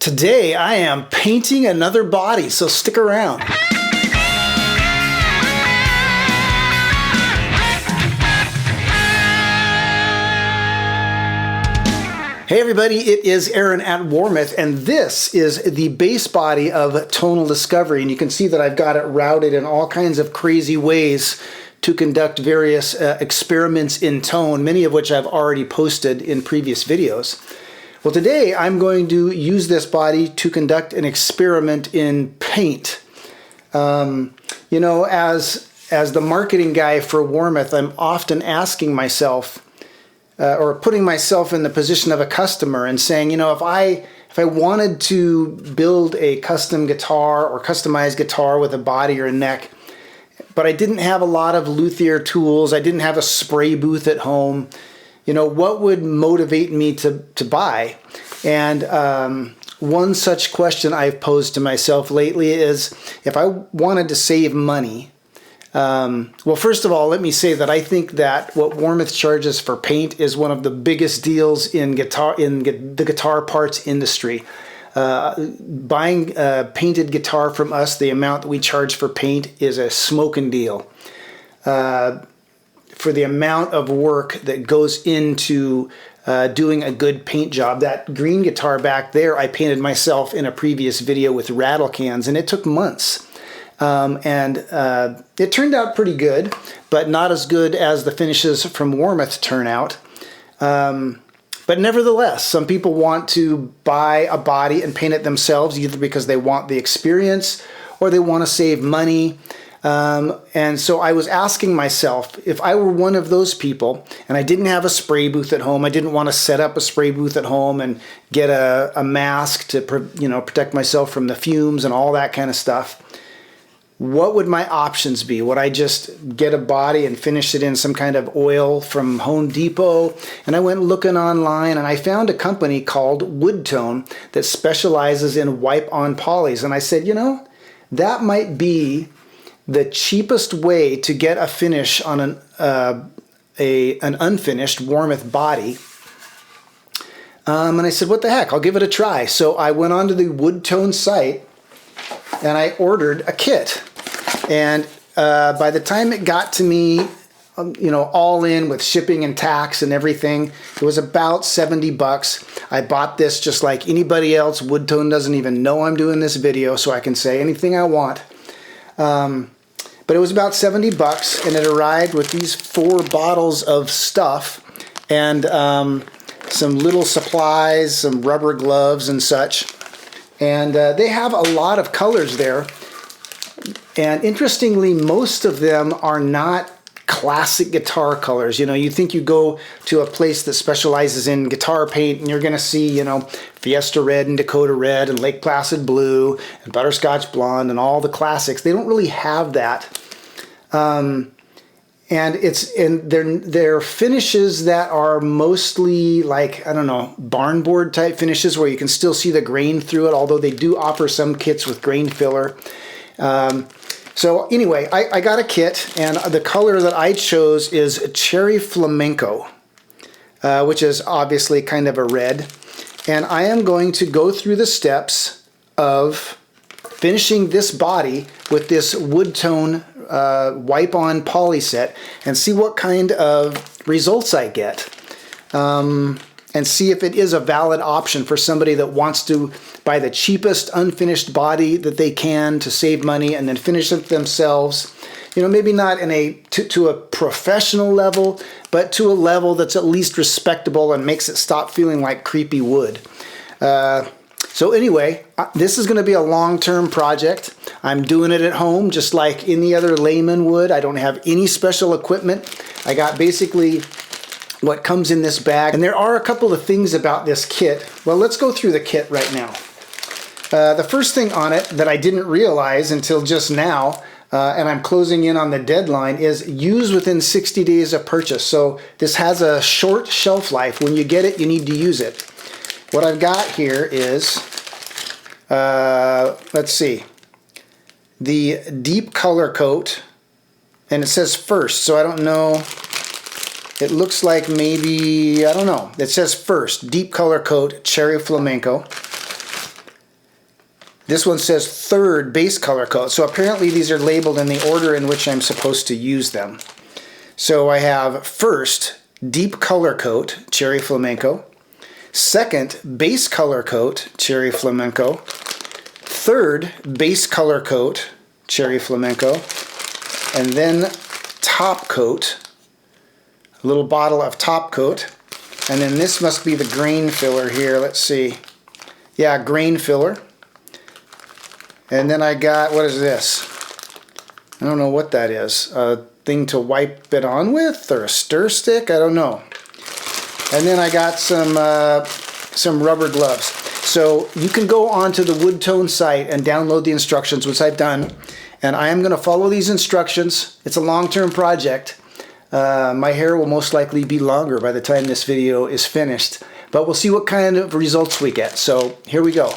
Today I am painting another body, so stick around. Hey everybody, it is Aaron at Warmoth, and this is the base body of Tonal Discovery, and you can see that I've got it routed in all kinds of crazy ways to conduct various experiments in tone, many of which I've already posted in previous videos. Well, today I'm going to use this body to conduct an experiment in paint. You know, as the marketing guy for Warmoth, I'm often asking myself, or putting myself in the position of a customer and saying, you know, if I wanted to build a custom guitar or customized guitar with a body or a neck, but I didn't have a lot of luthier tools, I didn't have a spray booth at home, you know, what would motivate me to buy? And one such question I've posed to myself lately is, if I wanted to save money, well, first of all, let me say that I think that what Warmoth charges for paint is one of the biggest deals in the guitar parts industry. Buying a painted guitar from us, the amount that we charge for paint is a smokin' deal. For the amount of work that goes into doing a good paint job. That green guitar back there I painted myself in a previous video with rattle cans, and it took months. It turned out pretty good, but not as good as the finishes from Warmoth turn out. But nevertheless, some people want to buy a body and paint it themselves, either because they want the experience or they want to save money. And so I was asking myself, if I were one of those people and I didn't have a spray booth at home, I didn't want to set up a spray booth at home and get a mask to protect myself from the fumes and all that kind of stuff, what would my options be? Would I just get a body and finish it in some kind of oil from Home Depot? And I went looking online and I found a company called Wudtone that specializes in wipe-on polys. And I said, you know, that might be the cheapest way to get a finish on an unfinished Warmoth body. And I said, what the heck, I'll give it a try. So I went onto the Wudtone site and I ordered a kit. And by the time it got to me, you know, all in with shipping and tax and everything, it was about 70 bucks. I bought this just like anybody else. Wudtone doesn't even know I'm doing this video, so I can say anything I want. But it was about 70 bucks, and it arrived with these 4 bottles of stuff and some little supplies, some rubber gloves and such. And they have a lot of colors there. And interestingly, most of them are not classic guitar colors. You know, you think you go to a place that specializes in guitar paint and you're going to see, you know, Fiesta Red and Dakota Red and Lake Placid Blue and Butterscotch Blonde and all the classics. They don't really have that. And they're finishes that are mostly like, I don't know, barnboard type finishes where you can still see the grain through it, although they do offer some kits with grain filler. So anyway, I got a kit, and the color that I chose is Cherry Flamenco, which is obviously kind of a red. And I am going to go through the steps of finishing this body with this Wudtone wipe-on poly set and see what kind of results I get. And see if it is a valid option for somebody that wants to buy the cheapest unfinished body that they can to save money and then finish it themselves. You know, maybe not in to a professional level, but to a level that's at least respectable and makes it stop feeling like creepy wood. So anyway, this is going to be a long-term project. I'm doing it at home just like any other layman would. I don't have any special equipment. I got basically what comes in this bag. And there are a couple of things about this kit. Well, let's go through the kit right now. The first thing on it that I didn't realize until just now, and I'm closing in on the deadline, is use within 60 days of purchase. So this has a short shelf life. When you get it, you need to use it. What I've got here is, let's see, the deep color coat, and it says first, so I don't know. It looks like maybe, I don't know. It says first, deep color coat, Cherry Flamenco. This one says third base color coat. So apparently these are labeled in the order in which I'm supposed to use them. So I have first, deep color coat, Cherry Flamenco. Second, base color coat, Cherry Flamenco. Third, base color coat, Cherry Flamenco. And then top coat, a little bottle of top coat. And then this must be the grain filler here. Let's see. Yeah, grain filler. And then I got, what is this? I don't know what that is. A thing to wipe it on with, or a stir stick? I don't know. And then I got some rubber gloves. So you can go onto the Wudtone site and download the instructions, which I've done. And I am going to follow these instructions. It's a long-term project. My hair will most likely be longer by the time this video is finished. But we'll see what kind of results we get. So here we go.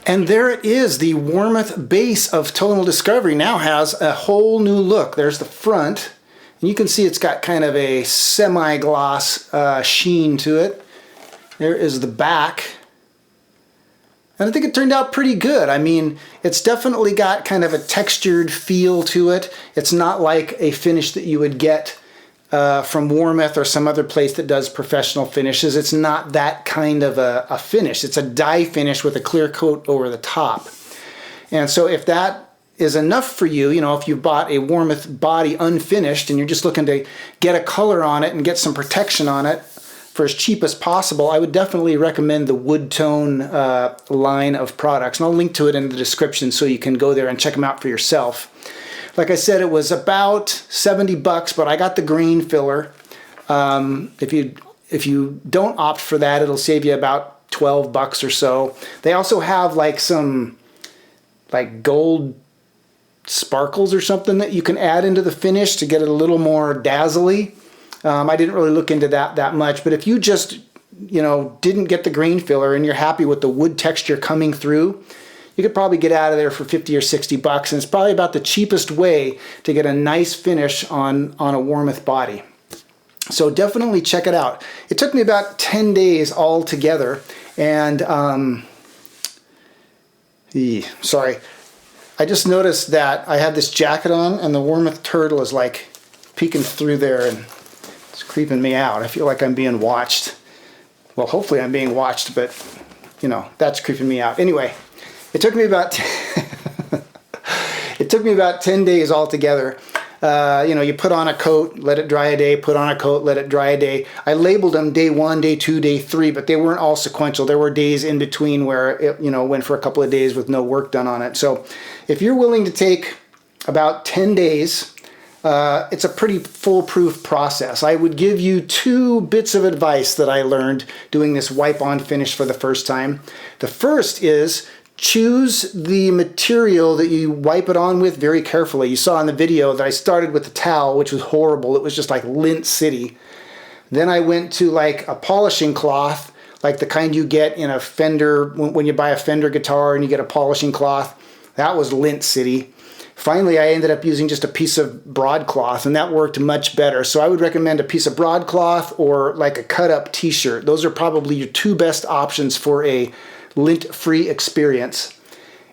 And there it is. The Warmoth base of Tonal Discovery now has a whole new look. There's the front. And you can see it's got kind of a semi-gloss sheen to it. There is the back. And I think it turned out pretty good. I mean, it's definitely got kind of a textured feel to it. It's not like a finish that you would get from Warmoth or some other place that does professional finishes. It's not that kind of a finish. It's a dye finish with a clear coat over the top. And so if that is enough for you, you know, if you bought a Warmoth body unfinished and you're just looking to get a color on it and get some protection on it for as cheap as possible, I would definitely recommend the Wudtone line of products. And I'll link to it in the description so you can go there and check them out for yourself. Like I said, it was about 70 bucks, but I got the green filler. If you don't opt for that, it'll save you about 12 bucks or so. They also have like some like gold sparkles or something that you can add into the finish to get it a little more dazzly. I didn't really look into that much, but if you just, you know, didn't get the green filler and you're happy with the wood texture coming through, you could probably get out of there for 50 or 60 bucks, and it's probably about the cheapest way to get a nice finish on a Warmoth body. So definitely check it out. It took me about 10 days all together, and sorry, I just noticed that I have this jacket on and the Warmoth turtle is like peeking through there and it's creeping me out. I feel like I'm being watched. Well, hopefully I'm being watched, but you know, that's creeping me out. Anyway, it took me about 10 days altogether. You know, you put on a coat, let it dry a day, put on a coat, let it dry a day. I labeled them day 1, day 2, day 3, but they weren't all sequential. There were days in between where it, you know, went for a couple of days with no work done on it. So if you're willing to take about 10 days, it's a pretty foolproof process. I would give you 2 bits of advice that I learned doing this wipe-on finish for the first time. The first is choose the material that you wipe it on with very carefully. You saw in the video that I started with the towel, which was horrible. It was just like lint city. Then I went to like a polishing cloth, like the kind you get in a Fender, when you buy a Fender guitar and you get a polishing cloth. That was lint city. Finally, I ended up using just a piece of broadcloth, and that worked much better. So I would recommend a piece of broadcloth or like a cut-up t-shirt. Those are probably your 2 best options for a lint-free experience.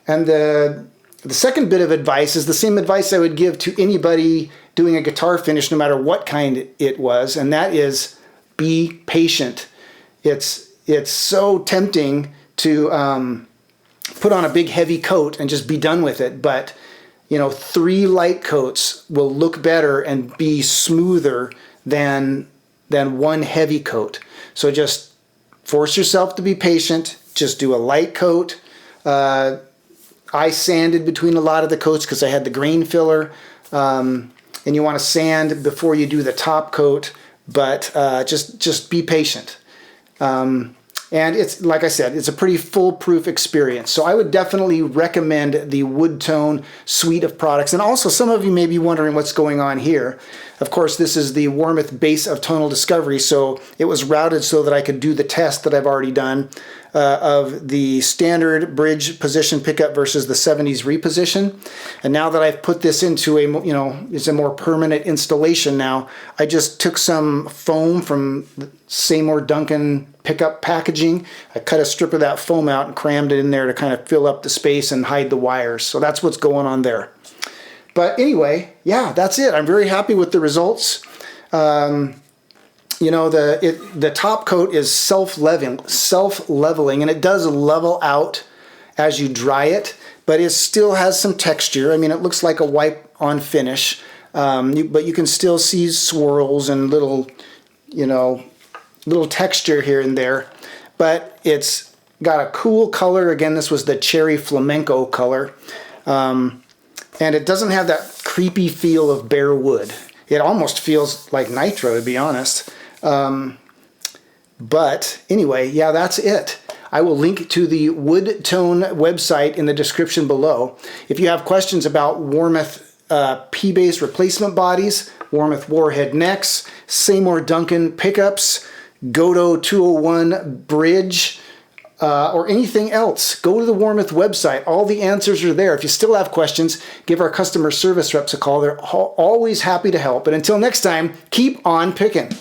And the second bit of advice is the same advice I would give to anybody doing a guitar finish, no matter what kind it was, and that is be patient. It's so tempting to put on a big heavy coat and just be done with it, but you know, 3 light coats will look better and be smoother than 1 heavy coat. So just force yourself to be patient. Just do a light coat. I sanded between a lot of the coats because I had the green filler. And you want to sand before you do the top coat, but just be patient. And it's, like I said, it's a pretty foolproof experience. So I would definitely recommend the Wudtone suite of products. And also, some of you may be wondering what's going on here. Of course, this is the Warmoth base of Tonal Discovery, so it was routed so that I could do the test that I've already done of the standard bridge position pickup versus the 70s reposition. And now that I've put this into a, you know, it's a more permanent installation now, I just took some foam from Seymour Duncan pickup packaging. I cut a strip of that foam out and crammed it in there to kind of fill up the space and hide the wires. So that's what's going on there. But anyway, yeah, that's it. I'm very happy with the results. You know, the top coat is self-leveling, and it does level out as you dry it, but it still has some texture. I mean, it looks like a wipe-on finish, but you can still see swirls and little, you know, little texture here and there. But it's got a cool color. Again, this was the cherry flamenco color, and it doesn't have that creepy feel of bare wood. It almost feels like nitro, to be honest. But anyway, yeah, that's it. I will link to the Wudtone website in the description below. If you have questions about Warmoth P-base replacement bodies, Warmoth warhead necks, Seymour Duncan pickups, Godot 201 bridge, or anything else, go to the Warmoth website. All the answers are there. If you still have questions, give our customer service reps a call. They're always happy to help. But until next time, keep on picking.